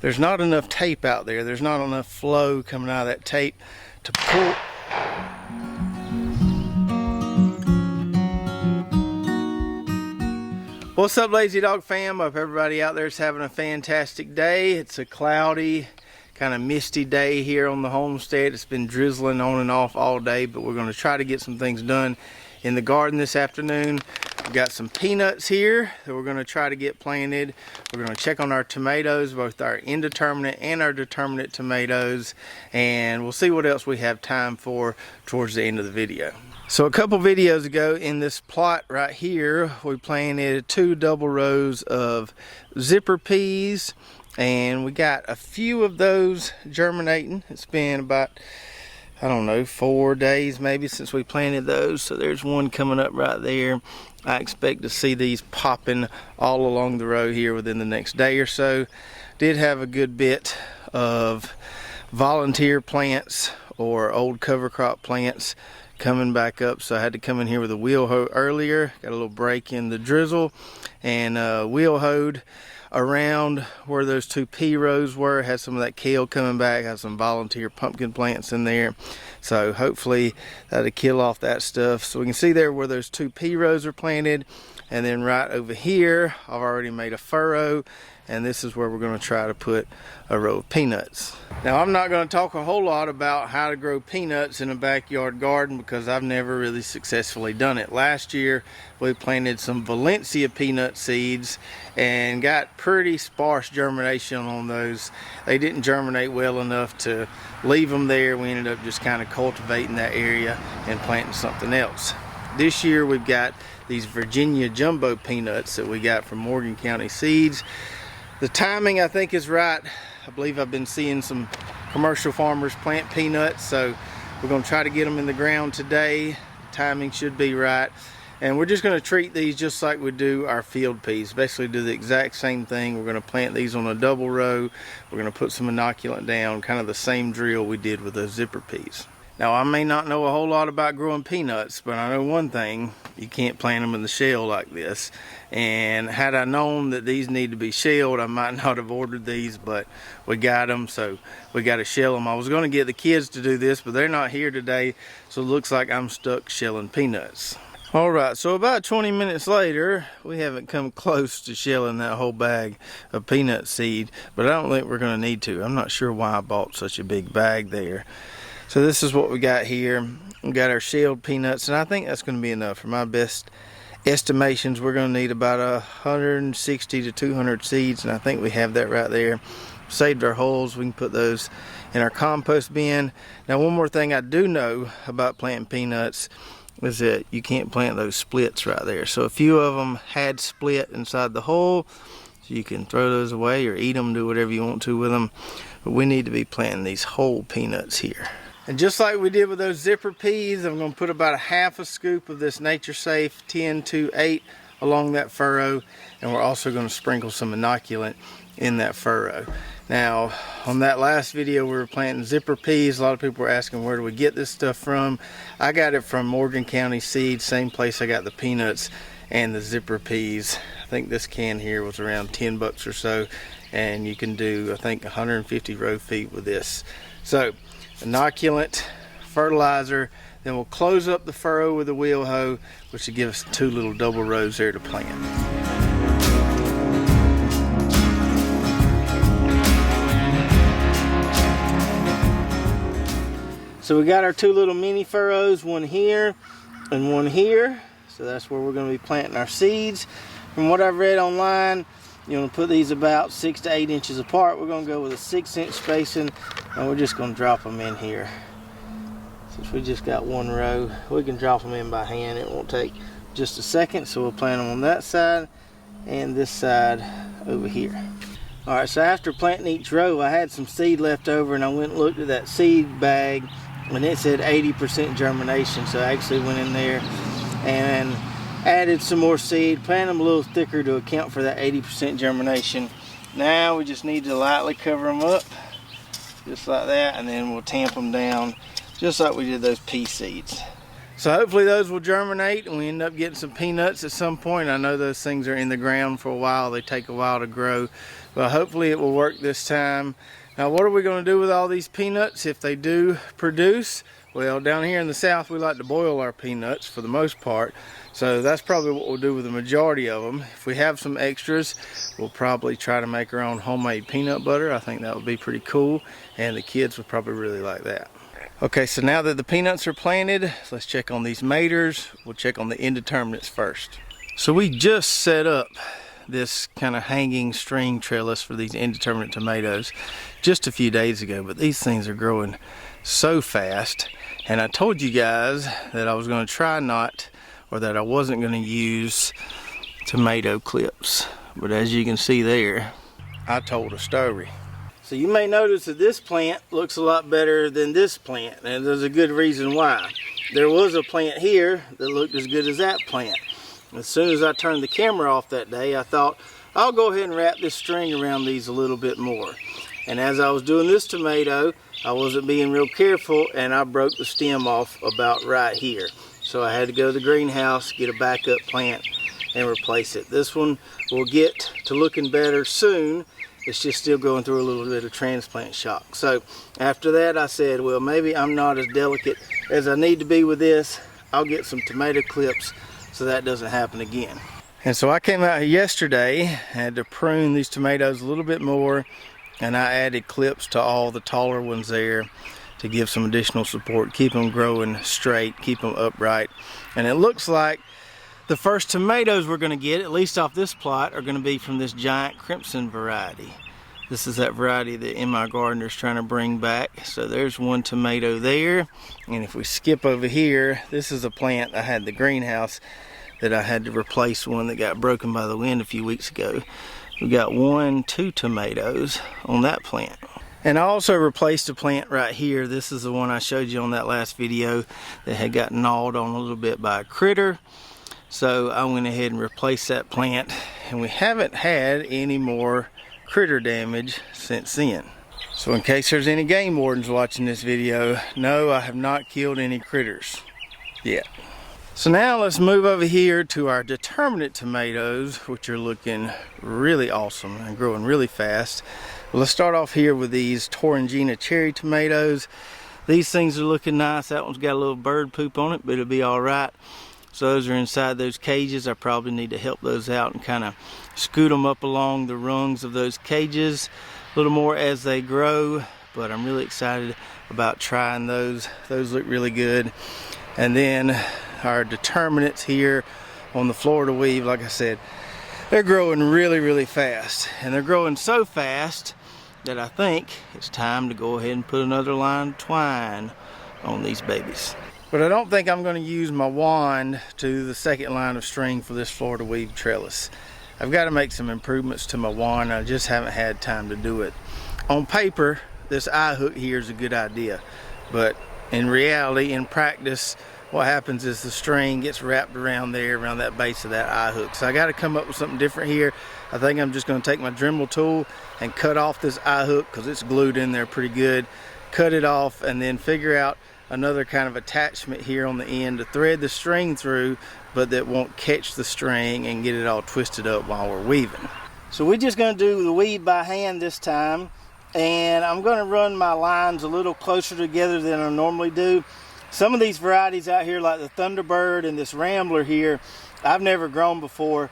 there's not enough tape out there. There's not enough flow coming out of that tape to pull. What's up, Lazy Dog fam? Hope everybody out there is having a fantastic day. It's a cloudy, kind of misty day here on the homestead. It's been drizzling on and off all day, but we're going to try to get some things done in the garden this afternoon. We've got some peanuts here that we're going to try to get planted. We're going to check on our tomatoes, both our indeterminate and our determinate tomatoes, and we'll see what else we have time for towards the end of the video. So a couple videos ago in this plot right here, we planted 2 double rows of zipper peas, and we got a few of those germinating. It's been about, I don't know, 4 days maybe since we planted those. So there's one coming up right there. I expect to see these popping all along the row here within the next day or so. Did have a good bit of volunteer plants or old cover crop plants coming back up, so I had to come in here with a wheel hoe earlier. Got a little break in the drizzle and wheel hoed around where those 2 pea rows were. Had some of that kale coming back, had some volunteer pumpkin plants in there, so hopefully that'll kill off that stuff. So we can see there where those 2 pea rows are planted, and then right over here I've already made a furrow, and this is where we're going to try to put a row of peanuts. Now, I'm not going to talk a whole lot about how to grow peanuts in a backyard garden because I've never really successfully done it. Last year we planted some Valencia peanut seeds and got pretty sparse germination on those. They didn't germinate well enough to leave them there. We ended up just kind of cultivating that area and planting something else. This year we've got these Virginia jumbo peanuts that we got from Morgan County Seeds. The timing, I think, is right. I believe I've been seeing some commercial farmers plant peanuts, so we're going to try to get them in the ground today. The timing should be right. And we're just going to treat these just like we do our field peas. Basically do the exact same thing. We're going to plant these on a double row. We're going to put some inoculant down, kind of the same drill we did with those zipper peas. Now, I may not know a whole lot about growing peanuts, but I know one thing: you can't plant them in the shell like this. And had I known that these need to be shelled, I might not have ordered these, but we got them, so we got to shell them. I was going to get the kids to do this, but they're not here today, so it looks like I'm stuck shelling peanuts. All right, so about 20 minutes later, we haven't come close to shelling that whole bag of peanut seed, but I don't think we're going to need to. I'm not sure why I bought such a big bag there. So this is what we got here. We got our shelled peanuts, and I think that's going to be enough. For my best estimations, we're going to need about 160 to 200 seeds, and I think we have that right there. Saved our hulls. We can put those in our compost bin. Now, one more thing I do know about planting peanuts is that you can't plant those splits right there. So a few of them had split inside the hull, so you can throw those away or eat them, do whatever you want to with them. But we need to be planting these whole peanuts here. And just like we did with those zipper peas, I'm going to put about a half a scoop of this Nature Safe 10-8 along that furrow, and we're also going to sprinkle some inoculant in that furrow. Now, on that last video we were planting zipper peas. A lot of people were asking, where do we get this stuff from? I got it from Morgan County Seeds, same place I got the peanuts and the zipper peas. I think this can here was around 10 bucks or so, and you can do, I think, 150 row feet with this. So inoculant, fertilizer, then we'll close up the furrow with a wheel hoe, which will give us 2 little double rows there to plant. So we got our 2 little mini furrows, one here and one here. So that's where we're going to be planting our seeds. From what I've read online, you want to put these about 6 to 8 inches apart. We're going to go with a 6-inch spacing, and we're just going to drop them in here. Since we just got 1 row, we can drop them in by hand. It won't take just a second. So we'll plant them on that side and this side over here. All right, so after planting each row, I had some seed left over, and I went and looked at that seed bag, and it said 80% germination. So I actually went in there and added some more seed, planted them a little thicker to account for that 80% germination. Now we just need to lightly cover them up, just like that, and then we'll tamp them down just like we did those pea seeds. So hopefully those will germinate and we end up getting some peanuts at some point. I know those things are in the ground for a while. They take a while to grow, but hopefully it will work this time. Now what are we going to do with all these peanuts if they do produce? Well, down here in the south we like to boil our peanuts for the most part. So that's probably what we'll do with the majority of them. If we have some extras, we'll probably try to make our own homemade peanut butter. I think that would be pretty cool, and the kids would probably really like that. Okay, so now that the peanuts are planted, let's check on these maters. We'll check on the indeterminates first. So we just set up this kind of hanging string trellis for these indeterminate tomatoes just a few days ago, but these things are growing so fast. And I told you guys that I was going to try not, or that I wasn't going to use tomato clips. But as you can see there, I told a story. So you may notice that this plant looks a lot better than this plant, and there's a good reason why. There was a plant here that looked as good as that plant. As soon as I turned the camera off that day, I thought, I'll go ahead and wrap this string around these a little bit more. And as I was doing this tomato, I wasn't being real careful, and I broke the stem off about right here. So I had to go to the greenhouse, get a backup plant, and replace it. This one will get to looking better soon. It's just still going through a little bit of transplant shock. So after that I said, well, maybe I'm not as delicate as I need to be with this. I'll get some tomato clips so that doesn't happen again. And so I came out here yesterday, had to prune these tomatoes a little bit more, and I added clips to all the taller ones there to give some additional support, keep them growing straight, keep them upright. And it looks like the first tomatoes we're going to get, at least off this plot, are going to be from this giant crimson variety. This is that variety that M.I. Gardner's trying to bring back. So there's one tomato there. And if we skip over here, this is a plant I had in the greenhouse that I had to replace one that got broken by the wind a few weeks ago. We got 2 tomatoes on that plant. And I also replaced a plant right here. This is the one I showed you on that last video that had got gnawed on a little bit by a critter. So I went ahead and replaced that plant, and we haven't had any more critter damage since then. So in case there's any game wardens watching this video, no, I have not killed any critters yet. So now let's move over here to our determinate tomatoes, which are looking really awesome and growing really fast. Well, let's start off here with these Torangina cherry tomatoes. These things are looking nice. That one's got a little bird poop on it, but it'll be all right. So those are inside those cages. I probably need to help those out and kind of scoot them up along the rungs of those cages a little more as they grow. But I'm really excited about trying those. Those look really good. And then our determinates here on the Florida weave, like I said, they're growing really, really fast. And they're growing so fast that I think it's time to go ahead and put another line of twine on these babies. But I don't think I'm going to use my wand to the second line of string for this Florida weave trellis. I've got to make some improvements to my wand. I just haven't had time to do it. On paper, this eye hook here is a good idea, but in reality, in practice, what happens is the string gets wrapped around there, around that base of that eye hook. So I got to come up with something different here. I think I'm just going to take my Dremel tool and cut off this eye hook because it's glued in there pretty good. Cut it off and then figure out another kind of attachment here on the end to thread the string through, but that won't catch the string and get it all twisted up while we're weaving. So we're just going to do the weave by hand this time, and I'm going to run my lines a little closer together than I normally do. Some of these varieties out here, like the Thunderbird and this Rambler here, I've never grown before,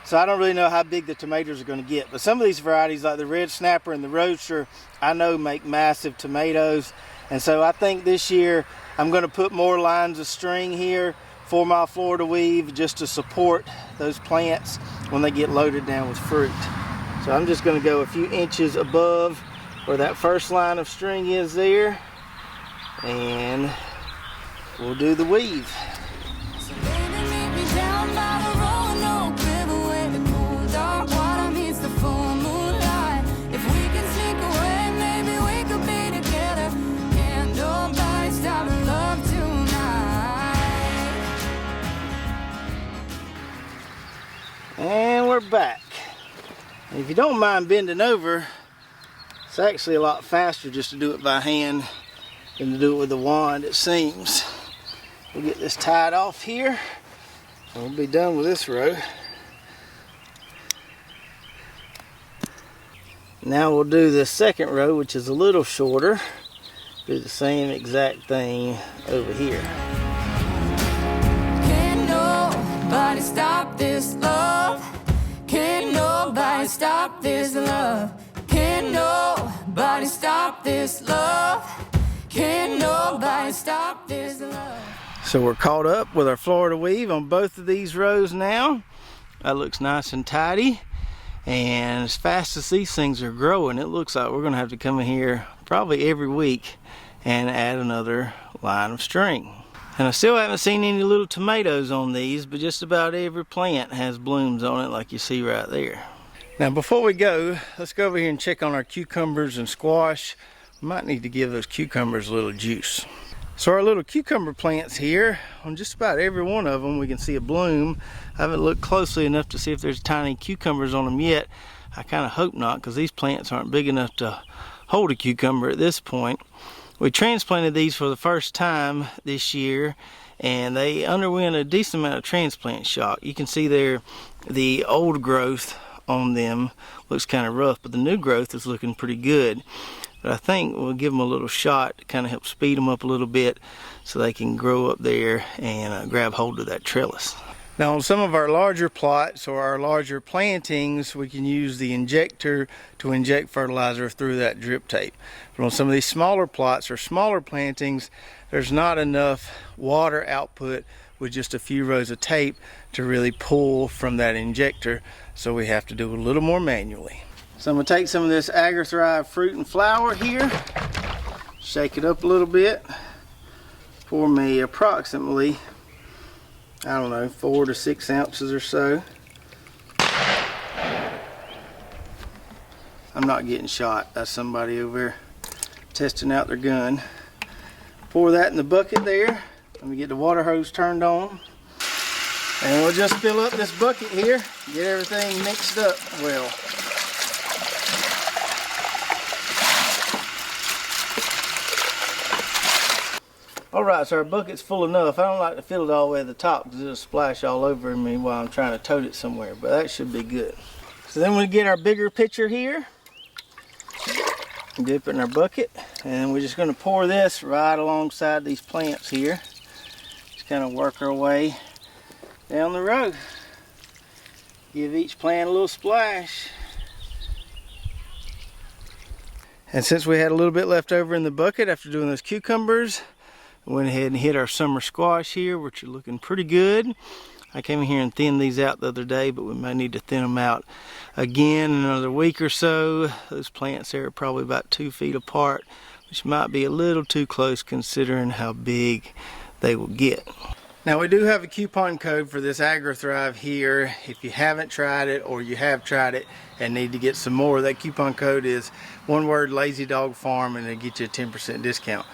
so I don't really know how big the tomatoes are going to get. But some of these varieties, like the Red Snapper and the Roadster, I know make massive tomatoes. And so I think this year I'm going to put more lines of string here for my Florida weave just to support those plants when they get loaded down with fruit. So I'm just going to go a few inches above where that first line of string is there, and we'll do the weave. And we're back. And if you don't mind bending over, it's actually a lot faster just to do it by hand than to do it with the wand, it seems. We'll get this tied off here. We'll be done with this row. Now we'll do the second row, which is a little shorter. Do the same exact thing over here. Can't nobody stop this love. Can't nobody stop this love. Can't nobody stop this love. Can't nobody stop this love. So we're caught up with our Florida weave on both of these rows now. That looks nice and tidy. And as fast as these things are growing, it looks like we're gonna have to come in here probably every week and add another line of string. And I still haven't seen any little tomatoes on these, but just about every plant has blooms on it like you see right there. Now before we go, let's go over here and check on our cucumbers and squash. We might need to give those cucumbers a little juice. So our little cucumber plants here, on just about every one of them we can see a bloom. I haven't looked closely enough to see if there's tiny cucumbers on them yet. I kind of hope not, because these plants aren't big enough to hold a cucumber at this point. We transplanted these for the first time this year, and they underwent a decent amount of transplant shock. You can see there the old growth on them looks kind of rough, but the new growth is looking pretty good. But I think we'll give them a little shot to kind of help speed them up a little bit so they can grow up there and grab hold of that trellis. Now on some of our larger plots or our larger plantings, we can use the injector to inject fertilizer through that drip tape. But on some of these smaller plots or smaller plantings, there's not enough water output with just a few rows of tape to really pull from that injector, so we have to do a little more manually. So I'm going to take some of this Agri-Thrive fruit and flour here, shake it up a little bit, pour me approximately, I don't know, 4 to 6 ounces or so. I'm not getting shot, that's somebody over there testing out their gun. Pour that in the bucket there. Let me get the water hose turned on. And we'll just fill up this bucket here, get everything mixed up well. Alright, so our bucket's full enough. I don't like to fill it all the way to the top because it'll splash all over me while I'm trying to tote it somewhere, but that should be good. So then we get our bigger pitcher here, dip it in our bucket, and we're just going to pour this right alongside these plants here. Just kind of work our way down the row. Give each plant a little splash. And since we had a little bit left over in the bucket after doing those cucumbers, went ahead and hit our summer squash here, which are looking pretty good. I came in here and thinned these out the other day, but we may need to thin them out again in another week or so. Those plants there are probably about 2 feet apart, which might be a little too close considering how big they will get. Now we do have a coupon code for this Agri-Thrive here. If you haven't tried it or you have tried it and need to get some more, that coupon code is one word, Lazy Dog Farm, and it'll get you a 10% discount.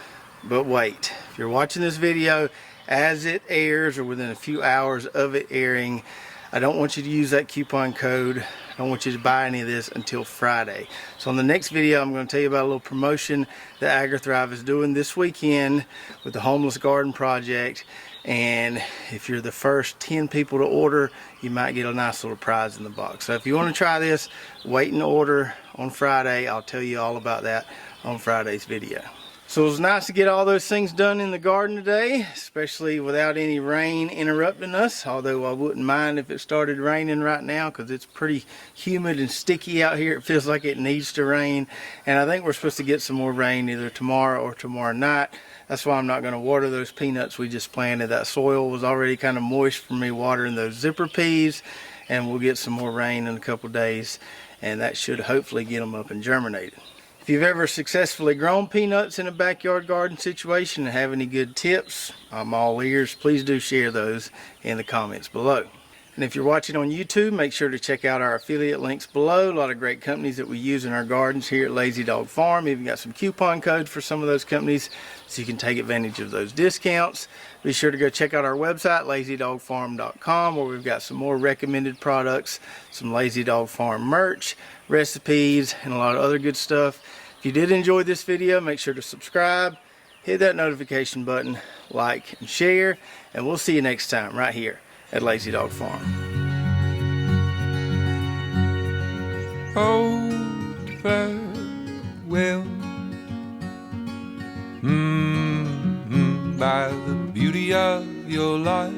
But wait, if you're watching this video as it airs or within a few hours of it airing, I don't want you to use that coupon code. I don't want you to buy any of this until Friday. So on the next video, I'm going to tell you about a little promotion that Agri-Thrive is doing this weekend with the Homeless Garden Project. And if you're the first 10 people to order, you might get a nice little prize in the box. So if you want to try this, wait and order on Friday. I'll tell you all about that on Friday's video. So it was nice to get all those things done in the garden today, especially without any rain interrupting us, although I wouldn't mind if it started raining right now because it's pretty humid and sticky out here. It feels like it needs to rain, and I think we're supposed to get some more rain either tomorrow or tomorrow night. That's why I'm not going to water those peanuts we just planted. That soil was already kind of moist from me watering those zipper peas, and we'll get some more rain in a couple days, and that should hopefully get them up and germinated. If you've ever successfully grown peanuts in a backyard garden situation and have any good tips, I'm all ears. Please do share those in the comments below. And if you're watching on YouTube, make sure to check out our affiliate links below. A lot of great companies that we use in our gardens here at Lazy Dog Farm. Even got some coupon codes for some of those companies so you can take advantage of those discounts. Be sure to go check out our website, lazydogfarm.com, where we've got some more recommended products, some Lazy Dog Farm merch, recipes, and a lot of other good stuff. If you did enjoy this video, make sure to subscribe, hit that notification button, like and share, and we'll see you next time right here at Lazy Dog Farm. Oh, farewell. By the beauty of your life,